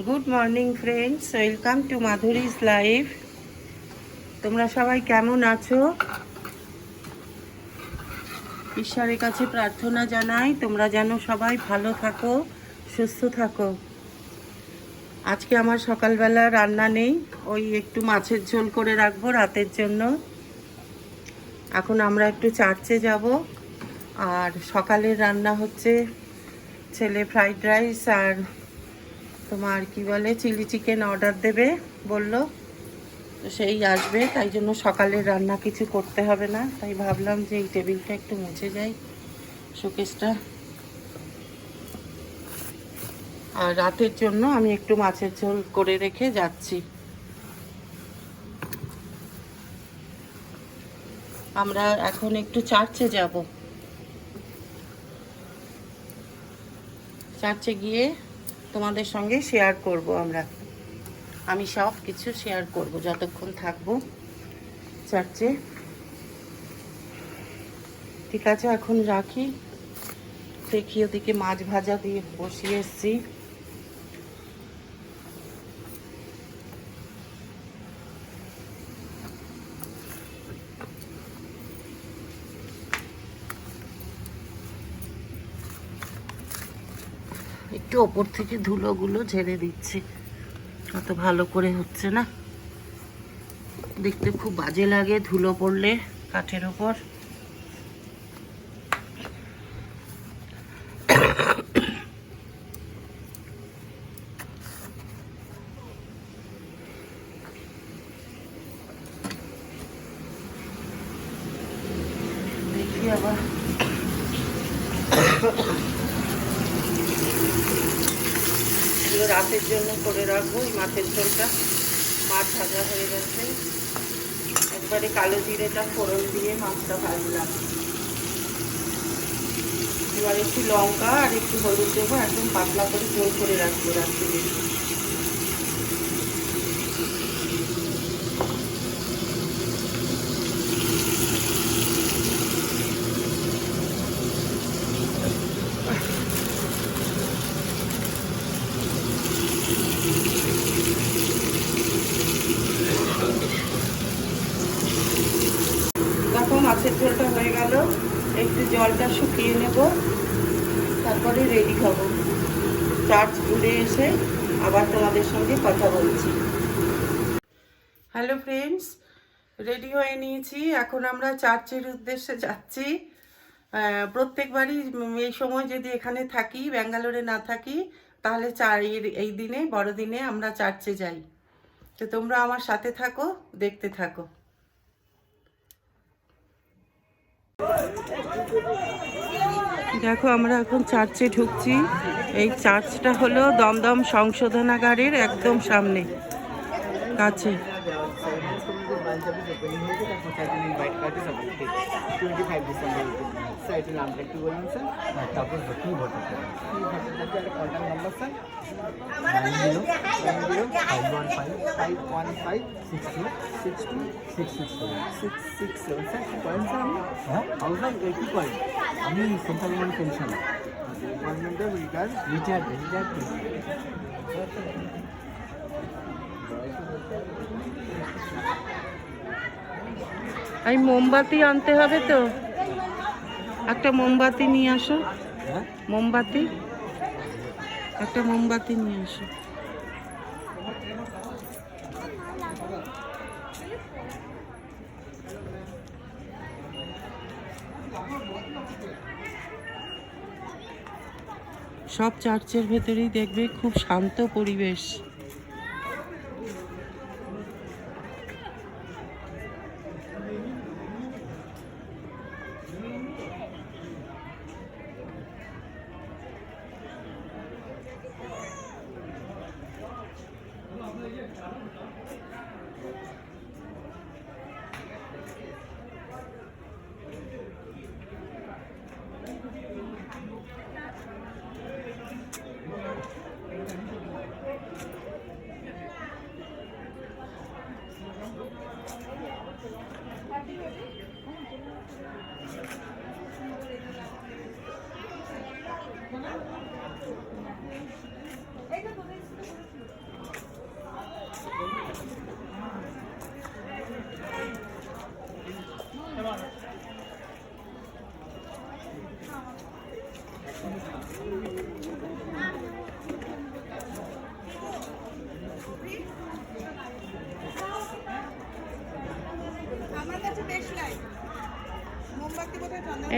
Good morning friends, welcome to Madhuri's life. তোমরা সবাই কেমন আছো? ঈশ্বরের কাছে প্রার্থনা জানাই তোমরা যেন সবাই ভালো থাকো, সুস্থ থাকো। আজকে আমার সকালবেলা রান্না নেই, ওই একটু মাছের ঝোল করে রাখবো রাতের জন্য। এখন আমরা একটু চার্চে যাব। আর সকালের রান্না হচ্ছে ছেলে ফ্রাইড রাইস আর তোমার কি বলে চিলি চিকেন অর্ডার দেবে বললো, তো সেই আসবে, তাই জন্য সকালের রান্না কিছু করতে হবে না। তাই ভাবলাম যে এই টেবিলটা একটু মুছে যাই, শোকেসটা। আর রাতের জন্য আমি একটু মাছের ঝোল করে রেখে যাচ্ছি। আমরা এখন একটু চার্চে যাব। চার্চে গিয়ে তোমাদের সঙ্গে শেয়ার করব। আমি সব কিছু শেয়ার করব যতক্ষণ থাকবো চার্চে। ঠিক আছে, এখন রাখি। দেখি ওদিকে মাছ ভাজা দিয়ে বসিয়ে এসছি। একটু ওপর থেকে ধুলোগুলো ঝেড়ে দিচ্ছি, অত ভালো করে হচ্ছে না, দেখতে খুব বাজে লাগে ধুলো পড়লে কাঠের ওপর। দেখি আবার রাতের জন্য করে রাখবো। এই মাছের ঝোলটা, মাছ ভাজা হয়ে গেছে, একবারে কালো জিরেটা ফোড়ন দিয়ে মাছটা ভাজলাম। এবার একটু লঙ্কা আর একটু হলুদ দেবো, একদম পাতলা করে ঝোল করে রাখবো রাত্রে। দেখো মাছের ঝোলটা হয়ে গেল, একটু জলটা শুকিয়ে নেব, তারপরে রেডি হব। চার্চ ঘুরে এসে আবার তোমাদের সঙ্গে কথা বলছি। হ্যালো ফ্রেন্ডস, রেডি হয়ে নিয়েছি, এখন আমরা চার্চের উদ্দেশ্যে যাচ্ছি। প্রত্যেকবারই এই সময় যদি এখানে থাকি, ব্যাঙ্গালোরে না থাকি, তাহলে এই দিনে বড়দিনে আমরা চার্চে যাই। তো তোমরা আমার সাথে থাকো, দেখতে থাকো। দেখো আমরা এখন চার্চে ঢুকছি। এই চার্চটা হলো দমদম সংশোধনাগারের একদম সামনে কাছে। আমি সেন্ট্রাল গভর্নমেন্ট পেনশন গভর্নমেন্টের রিটায়ার্ড। এই মোমবাতি আনতে হবে তো, একটা মোমবাতি নিয়ে আসো। মোমবাতি, একটা মোমবাতি নিয়ে আসো। সব চার্চের ভেতরেই দেখবে খুব শান্ত পরিবেশ।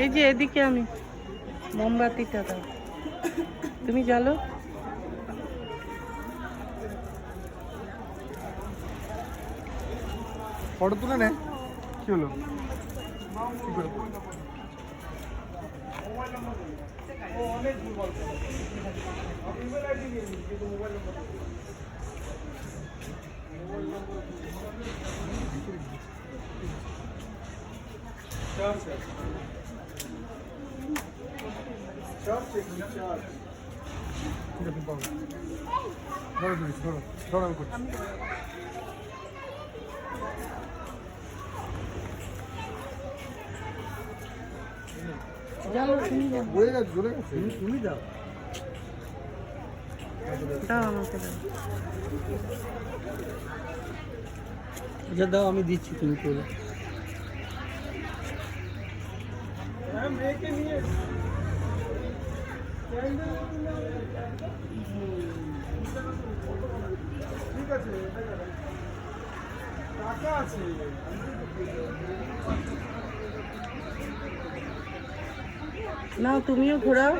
এই যে এদিকে আমি মোমবাতিটা দাও, তুমি জ্বালো। ফটো তুলে নে, কি হলো? কি করে? জ্বালো, তুমি জ্বালো। বয়ে গেছে, জ্বলে গেছে। তুমি দাও। দাও আমাকে দাও। আচ্ছা দাও, আমি দিচ্ছি, তুমি করে। ঠিক আছে, টাকা আছে। নাও, তুমিও ঘোরাও।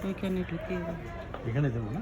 ওইখানে ঢুকিয়ে দাও। এখানে দেবো না?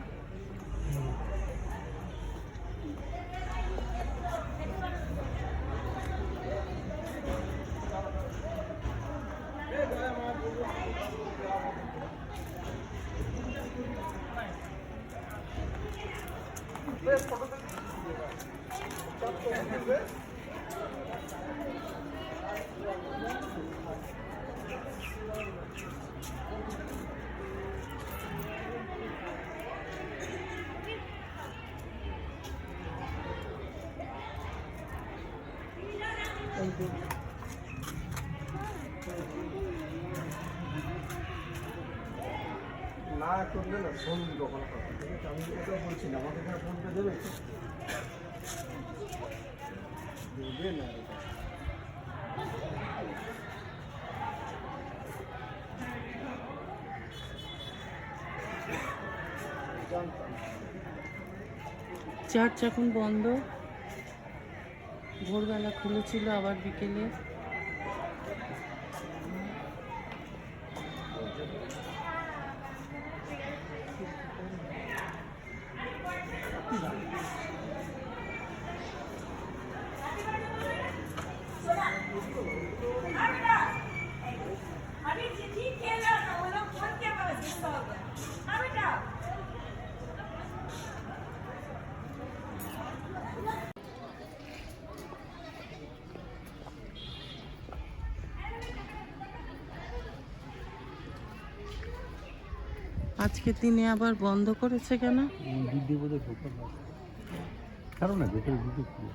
না করলে না ফোন দোকান ঠিক আছে, আমি এটা বলছি না, আমাকে এখানে ফোনটা দেবে দেবে না। চার্চ এখন বন্ধ, ভোরবেলা খুলেছিল, আবার বিকেলে। আজকের দিনে আবার বন্ধ করেছে কেন? দুধ দিয়ে বোধহয় ঢোকা হয়, কারণ না ভেতরে দুধ খুলে।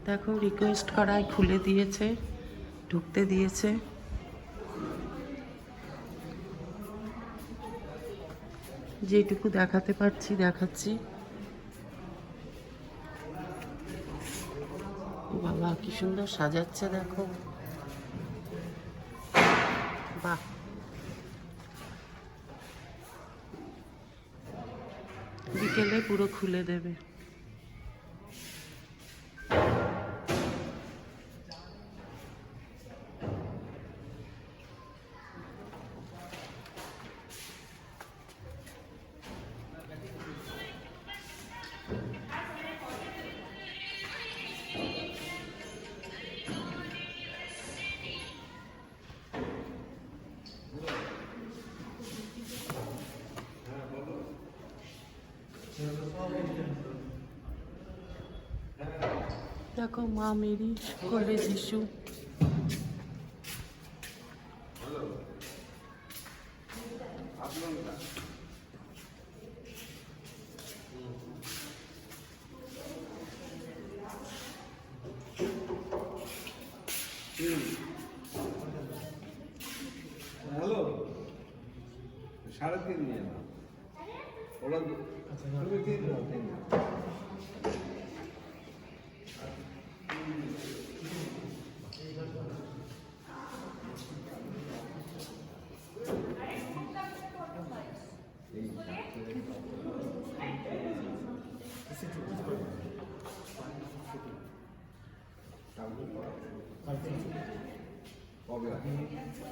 দেখো, রিকোয়েস্ট করায় খুলে দিয়েছে, ঢুকতে দিয়েছে। যেটুকু দেখাতে পারছি দেখাচ্ছি। বাবা কি সুন্দর সাজাচ্ছে দেখো, বাহ। বিকেলে পুরো খুলে দেবে। দেখো মা মেরি কোলে যিশু। হ্যালো, 3.5 নিয়ে না ওরা তুমি 3 দাও, 3 দাও।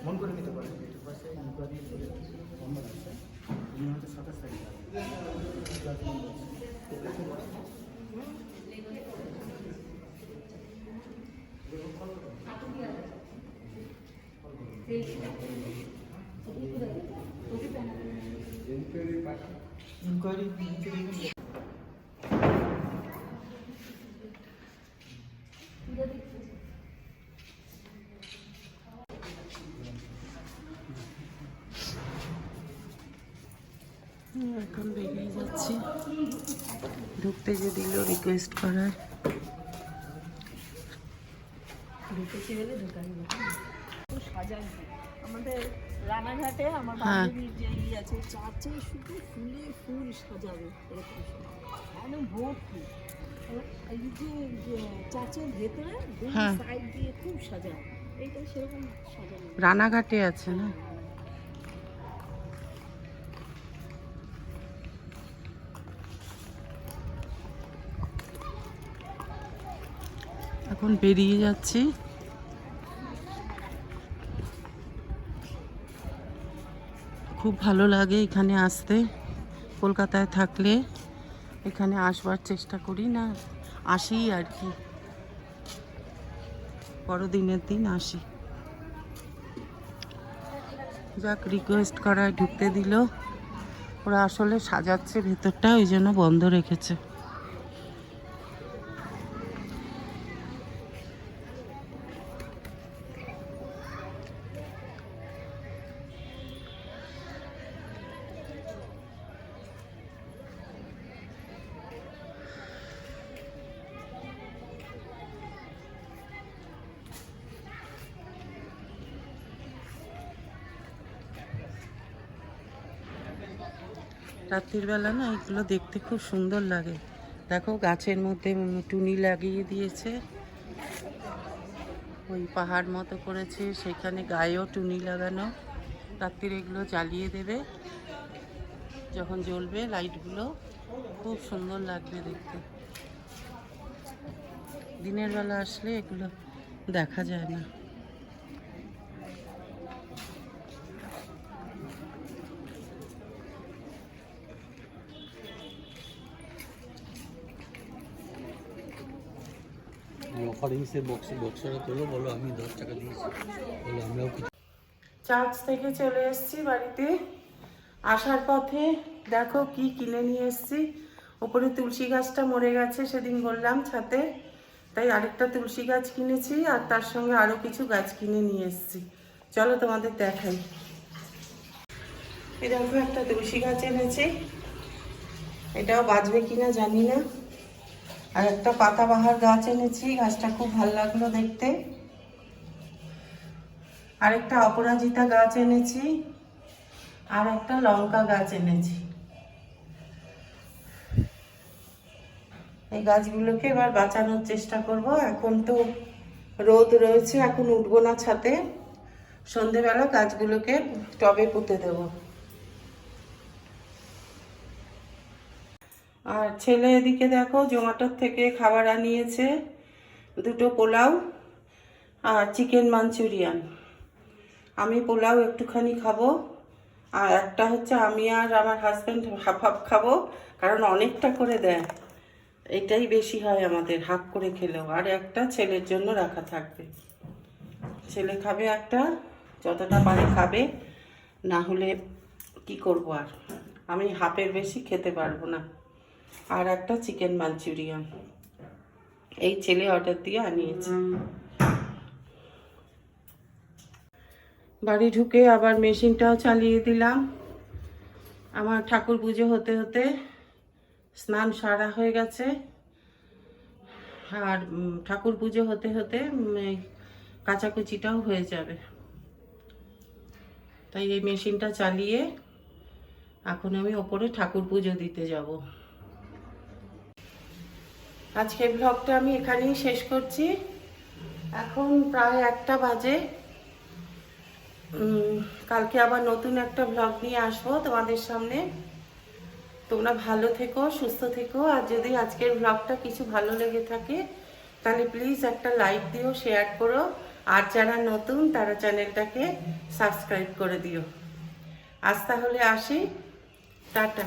মন করে নিতে পারেন। এটার পাশে ইনকোয়ারি নম্বর আছে, উনি হচ্ছে 27 তারিখ ইনকোয়ারি নিতে দেখবেন। এখন বেরিয়ে যাচ্ছি, ঢুকতে যে দিল রিকোয়েস্ট করার। আমাদের রানাঘাটে আমার হ্যাঁ। বান্ধবীর যে আছে চার্চে শুধু ফুলে ফুল সাজাবে এরকম সময় একদম ভর্তি। এই যে চার্চের ভেতরে দুই হ্যাঁ। সাইড দিয়ে খুব সাজানো, এইটা সেরকম সাজানো। রানাঘাটে আছে না? এখন বেরিয়ে যাচ্ছি। খুব ভালো লাগে এখানে আসতে। কলকাতায় থাকলে এখানে আসবার চেষ্টা করি না, আসি আর কি, বড়দিনের দিন আসি। যাক, রিকোয়েস্ট করায় ঢুকতে দিল। ওরা আসলে সাজাচ্ছে ভেতরটা, ওই জন্য বন্ধ রেখেছে। রাত্রির বেলা না এগুলো দেখতে খুব সুন্দর লাগে। দেখো গাছের মধ্যে টুনি লাগিয়ে দিয়েছে, ওই পাহাড় মতো করেছে, সেখানে গায়েও টুনি লাগানো। রাত্রির এগুলো জ্বালিয়ে দেবে, যখন জ্বলবে লাইটগুলো খুব সুন্দর লাগবে দেখতে। দিনের বেলা আসলে এগুলো দেখা যায় না। অফারিংসের বক্সটা তোলো, বলো আমি 10 টাকা দিয়েছি, বলো আমরাও কিছু। চার্চ থেকে চলে এসেছি বাড়িতে। আসার পথে দেখো কি কিনে নিয়ে এসেছি। ওপরে তুলসী গাছটা মরে গেছে, সেদিন বললাম ছাতে, তাই আরেকটা তুলসী গাছ কিনেছি, আর তার সঙ্গে আরও কিছু গাছ কিনে নিয়ে এসেছি। চলো তোমাদের দেখাই। এই দেখো একটা তুলসী গাছ এনেছি, এটাও বাজবে কিনা জানি না। আর একটা পাতাবাহার গাছ এনেছি, গাছটা খুব ভালো লাগলো দেখতে। আরেকটা অপরাজিতা গাছ এনেছি, আর একটা লঙ্কা গাছ এনেছি। এই গাছগুলোকে এবার বাঁচানোর চেষ্টা করব। এখন তো রোদ রয়েছে, এখন উঠবো না ছাদে। সন্ধেবেলা গাছগুলোকে টবে পুঁতে দেব। আর ছেলে এদিকে দেখো জোম্যাটোর থেকে খাবার আনিয়েছে, 2টো পোলাও আর চিকেন মাঞ্চুরিয়ান। আমি পোলাও একটুখানি খাবো, আর একটা হচ্ছে আমি আর আমার হাজব্যান্ড হাফ হাফ খাবো, কারণ অনেকটা করে দেয়, এটাই বেশি হয় আমাদের হাফ করে খেলেও। আর একটা ছেলের জন্য রাখা থাকবে, ছেলে খাবে একটা, যতটা পারে খাবে, না হলে কি করব। আর আমি হাফের বেশি খেতে পারবো না। আর একটা চিকেন মাঞ্চুরিয়ান। এই ছেলে অর্ডার দিয়ে আনিয়েছে। বাড়ি ঢুকে আবার মেশিনটাও চালিয়ে দিলাম। আমার ঠাকুর পুজো হতে হতে স্নান সারা হয়ে গেছে, আর ঠাকুর পুজো হতে হতে এই কাচাকুচিটাও হয়ে যাবে। তাই এই মেশিনটা চালিয়ে এখন আমি ওপরে ঠাকুর পুজো দিতে যাব। আজকের ব্লগটা আমি এখানেই শেষ করছি। এখন প্রায় 1টা বাজে। কালকে আবার নতুন একটা ব্লগ নিয়ে আসবো তোমাদের সামনে। তোমরা ভালো থেকো, সুস্থ থেকো। আর যদি আজকের ব্লগটা কিছু ভালো লেগে থাকে তাহলে প্লিজ একটা লাইক দিও, শেয়ার করো। আর যারা নতুন তারা চ্যানেলটাকে সাবস্ক্রাইব করে দিও। আজ তাহলে আসি, টাটা।